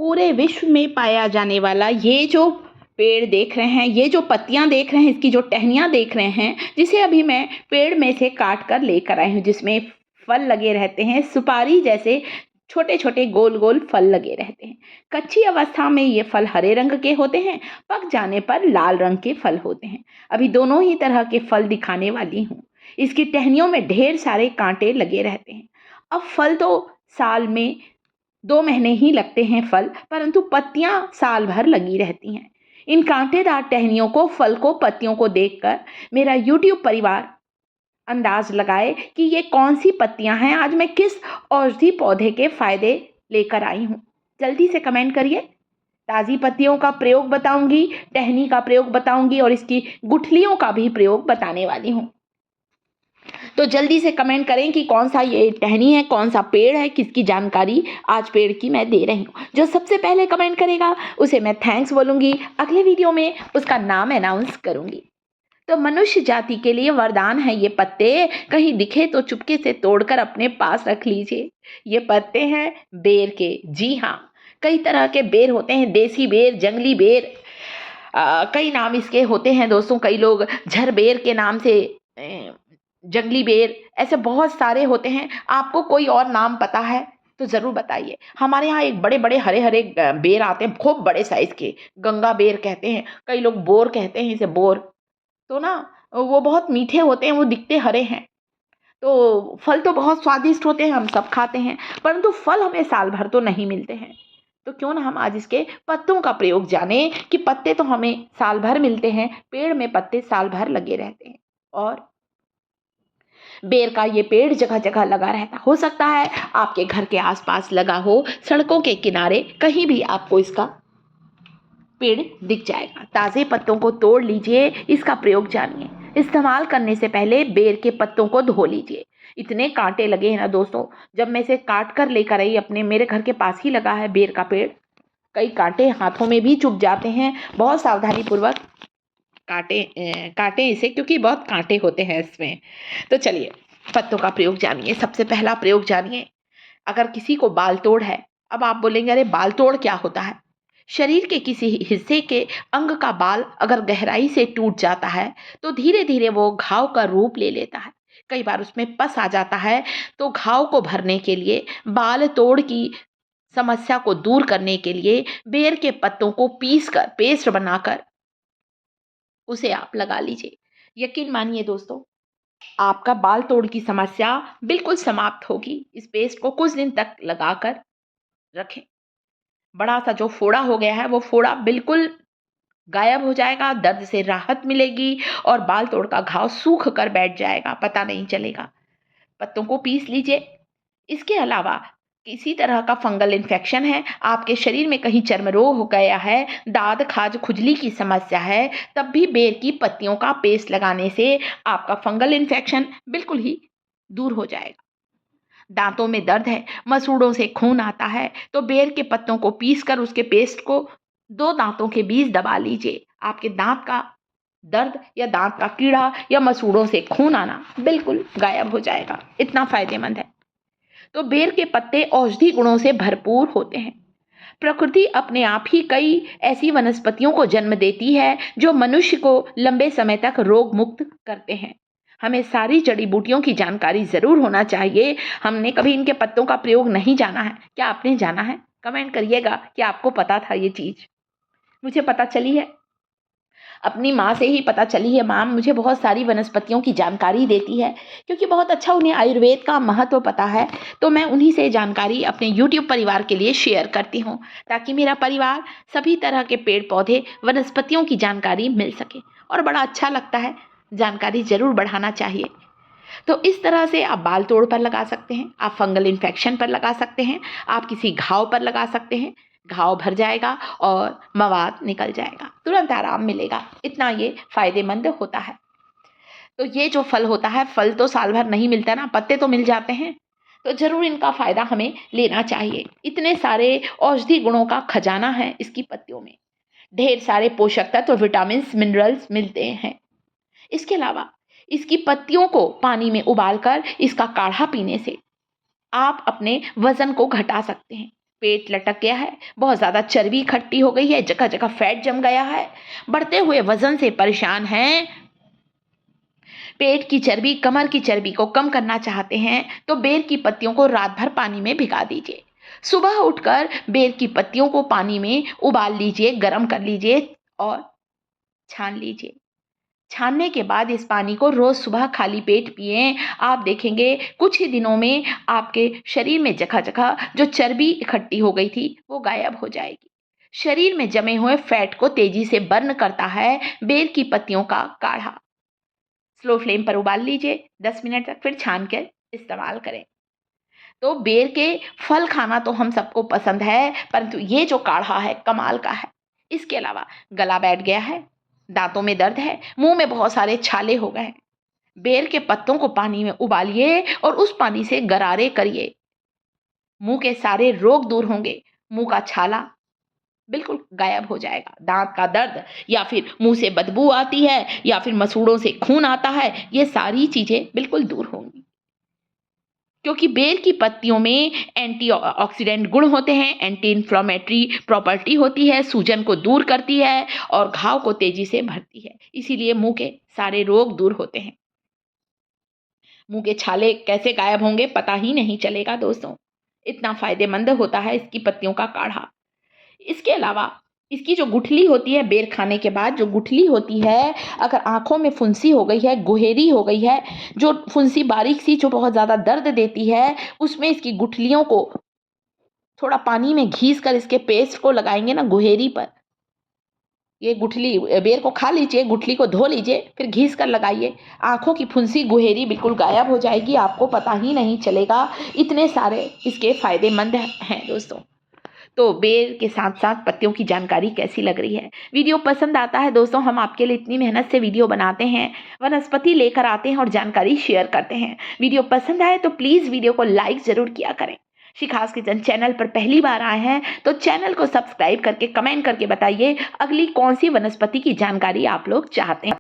पूरे विश्व में पाया जाने वाला ये जो पेड़ देख रहे हैं, ये जो पत्तियां देख रहे हैं, इसकी जो टहनियां देख रहे हैं, जिसे अभी मैं पेड़ में से काट कर लेकर आई हूँ, जिसमें फल लगे रहते हैं, सुपारी जैसे छोटे छोटे गोल गोल फल लगे रहते हैं। कच्ची अवस्था में ये फल हरे रंग के होते हैं, पक जाने पर लाल रंग के फल होते हैं। अभी दोनों ही तरह के फल दिखाने वाली हूँ। इसकी टहनियों में ढेर सारे कांटे लगे रहते हैं। अब फल तो साल में 2 महीने ही लगते हैं फल, परंतु पत्तियां साल भर लगी रहती हैं। इन कांटेदार टहनियों को, फल को, पत्तियों को देखकर मेरा यूट्यूब परिवार अंदाज लगाए कि ये कौन सी पत्तियां हैं, आज मैं किस औषधि पौधे के फायदे लेकर आई हूँ। जल्दी से कमेंट करिए। ताज़ी पत्तियों का प्रयोग बताऊंगी, टहनी का प्रयोग बताऊंगी और इसकी गुठलियों का भी प्रयोग बताने वाली हूँ। तो जल्दी से कमेंट करें कि कौन सा ये टहनी है, कौन सा पेड़ है, किसकी जानकारी आज पेड़ की मैं दे रही हूँ। जो सबसे पहले कमेंट करेगा उसे मैं थैंक्स बोलूँगी, अगले वीडियो में उसका नाम अनाउंस करूँगी। तो मनुष्य जाति के लिए वरदान है ये पत्ते, कहीं दिखे तो चुपके से तोड़कर अपने पास रख लीजिए। ये पत्ते हैं बेर के। जी हाँ, कई तरह के बेर होते हैं, देसी बेर, जंगली बेर, कई नाम इसके होते हैं दोस्तों। कई लोग झरबेर के नाम से, जंगली बेर, ऐसे बहुत सारे होते हैं। आपको कोई और नाम पता है तो ज़रूर बताइए। हमारे यहाँ एक बड़े बड़े हरे हरे बेर आते हैं, खूब बड़े साइज़ के, गंगा बेर कहते हैं, कई लोग बोर कहते हैं इसे, बोर। तो ना वो बहुत मीठे होते हैं, वो दिखते हरे हैं। तो फल तो बहुत स्वादिष्ट होते हैं, हम सब खाते हैं, परंतु फल हमें साल भर तो नहीं मिलते हैं। तो क्यों ना हम आज इसके पत्तों का प्रयोग जानें कि पत्ते तो हमें साल भर मिलते हैं, पेड़ में पत्ते साल भर लगे रहते हैं। और बेर का ये पेड़ जगह जगह लगा रहता, हो सकता है आपके घर के आसपास लगा हो, सड़कों के किनारे कहीं भी आपको इसका पेड़ दिख जाएगा। ताज़े पत्तों को तोड़ लीजिए, इसका प्रयोग जानिए। इस्तेमाल करने से पहले बेर के पत्तों को धो लीजिए। इतने कांटे लगे हैं ना दोस्तों, जब मैं इसे काट कर लेकर आई, अपने मेरे घर के पास ही लगा है बेर का पेड़, कई कांटे हाथों में भी चुभ जाते हैं। बहुत सावधानी पूर्वक काटे इसे, क्योंकि बहुत कांटे होते हैं इसमें। तो चलिए पत्तों का प्रयोग जानिए। सबसे पहला प्रयोग जानिए, अगर किसी को बाल तोड़ है। अब आप बोलेंगे अरे बाल तोड़ क्या होता है? शरीर के किसी हिस्से के अंग का बाल अगर गहराई से टूट जाता है तो धीरे धीरे वो घाव का रूप ले लेता है। कई बार उसमें पस आ जाता है, तो घाव को भरने के लिए, बाल तोड़ की समस्या को दूर करने के लिए बेर के पत्तों को पीस कर पेस्ट बनाकर उसे आप लगा लीजिए। यकीन मानिए दोस्तों, आपका बाल तोड़ की समस्या बिल्कुल समाप्त होगी। इस पेस्ट को कुछ दिन तक लगाकर रखें। बड़ा सा जो फोड़ा हो गया है वो फोड़ा बिल्कुल गायब हो जाएगा, दर्द से राहत मिलेगी और बाल तोड़ का घाव सूख कर बैठ जाएगा, पता नहीं चलेगा। पत्तों को पीस लीजिए। इसके अलावा किसी तरह का फंगल इन्फेक्शन है, आपके शरीर में कहीं चर्म रोग हो गया है, दाद खाज खुजली की समस्या है, तब भी बेर की पत्तियों का पेस्ट लगाने से आपका फंगल इन्फेक्शन बिल्कुल ही दूर हो जाएगा। दांतों में दर्द है, मसूड़ों से खून आता है, तो बेर के पत्तों को पीसकर उसके पेस्ट को 2 दांतों के बीच दबा लीजिए। आपके दांत का दर्द या दांत का कीड़ा या मसूड़ों से खून आना बिल्कुल गायब हो जाएगा। इतना फायदेमंद है। तो बेर के पत्ते औषधि गुणों से भरपूर होते हैं। प्रकृति अपने आप ही कई ऐसी वनस्पतियों को जन्म देती है जो मनुष्य को लंबे समय तक रोग मुक्त करते हैं। हमें सारी जड़ी बूटियों की जानकारी जरूर होना चाहिए। हमने कभी इनके पत्तों का प्रयोग नहीं जाना है। क्या आपने जाना है? कमेंट करिएगा कि आपको पता था ये चीज। मुझे पता चली है, अपनी माँ से ही पता चली है। माँ मुझे बहुत सारी वनस्पतियों की जानकारी देती है, क्योंकि बहुत अच्छा उन्हें आयुर्वेद का महत्व पता है। तो मैं उन्हीं से जानकारी अपने यूट्यूब परिवार के लिए शेयर करती हूँ, ताकि मेरा परिवार सभी तरह के पेड़ पौधे, वनस्पतियों की जानकारी मिल सके। और बड़ा अच्छा लगता है, जानकारी ज़रूर बढ़ाना चाहिए। तो इस तरह से आप बाल तोड़ पर लगा सकते हैं, आप फंगल इन्फेक्शन पर लगा सकते हैं, आप किसी घाव पर लगा सकते हैं। घाव भर जाएगा और मवाद निकल जाएगा, तुरंत आराम मिलेगा। इतना ये फायदेमंद होता है। तो ये जो फल होता है, फल तो साल भर नहीं मिलता ना, पत्ते तो मिल जाते हैं, तो जरूर इनका फायदा हमें लेना चाहिए। इतने सारे औषधि गुणों का खजाना है इसकी पत्तियों में। ढेर सारे पोषक तत्व, विटामिन, मिनरल्स मिलते हैं। इसके अलावा इसकी पत्तियों को पानी में उबालकर इसका काढ़ा पीने से आप अपने वजन को घटा सकते हैं। पेट लटक गया है, बहुत ज़्यादा चर्बी इकट्ठी हो गई है, जगह जगह फैट जम गया है, बढ़ते हुए वजन से परेशान हैं, पेट की चर्बी, कमर की चर्बी को कम करना चाहते हैं, तो बेर की पत्तियों को रात भर पानी में भिगा दीजिए। सुबह उठकर बेर की पत्तियों को पानी में उबाल लीजिए, गर्म कर लीजिए और छान लीजिए। छानने के बाद इस पानी को रोज सुबह खाली पेट पिएं। आप देखेंगे कुछ ही दिनों में आपके शरीर में जगह जगह जो चर्बी इकट्ठी हो गई थी वो गायब हो जाएगी। शरीर में जमे हुए फैट को तेजी से बर्न करता है बेर की पत्तियों का काढ़ा। स्लो फ्लेम पर उबाल लीजिए 10 मिनट तक, फिर छान कर इस्तेमाल करें। तो बेर के फल खाना तो हम सबको पसंद है, परंतु ये जो काढ़ा है कमाल का है। इसके अलावा गला बैठ गया है, दांतों में दर्द है, मुंह में बहुत सारे छाले हो गए हैं, बेर के पत्तों को पानी में उबालिए और उस पानी से गरारे करिए। मुंह के सारे रोग दूर होंगे, मुंह का छाला बिल्कुल गायब हो जाएगा। दांत का दर्द या फिर मुंह से बदबू आती है या फिर मसूड़ों से खून आता है, ये सारी चीजें बिल्कुल दूर होंगी, क्योंकि बेर की पत्तियों में एंटीऑक्सीडेंट गुण होते हैं, एंटी इन्फ्लेमेटरी प्रॉपर्टी होती है, सूजन को दूर करती है और घाव को तेजी से भरती है। इसीलिए मुंह के सारे रोग दूर होते हैं। मुंह के छाले कैसे गायब होंगे पता ही नहीं चलेगा दोस्तों, इतना फायदेमंद होता है इसकी पत्तियों का काढ़ा। इसके अलावा इसकी जो गुठली होती है, बेर खाने के बाद जो गुठली होती है, अगर आंखों में फुंसी हो गई है, गुहेरी हो गई है, जो फुंसी बारीक सी जो बहुत ज़्यादा दर्द देती है, उसमें इसकी गुठलियों को थोड़ा पानी में घीस कर इसके पेस्ट को लगाएंगे ना गुहेरी पर, ये गुठली बेर को खा लीजिए, गुठली को धो लीजिए, फिर घीस कर लगाइए, आंखों की फुंसी गुहेरी बिल्कुल गायब हो जाएगी, आपको पता ही नहीं चलेगा। इतने सारे इसके फायदेमंद हैं दोस्तों। तो बेर के साथ साथ पत्तियों की जानकारी कैसी लग रही है? वीडियो पसंद आता है दोस्तों, हम आपके लिए इतनी मेहनत से वीडियो बनाते हैं, वनस्पति लेकर आते हैं और जानकारी शेयर करते हैं। वीडियो पसंद आए तो प्लीज़ वीडियो को लाइक ज़रूर किया करें। शिखास किचन चैनल पर पहली बार आए हैं तो चैनल को सब्सक्राइब करके कमेंट करके बताइए अगली कौन सी वनस्पति की जानकारी आप लोग चाहते हैं।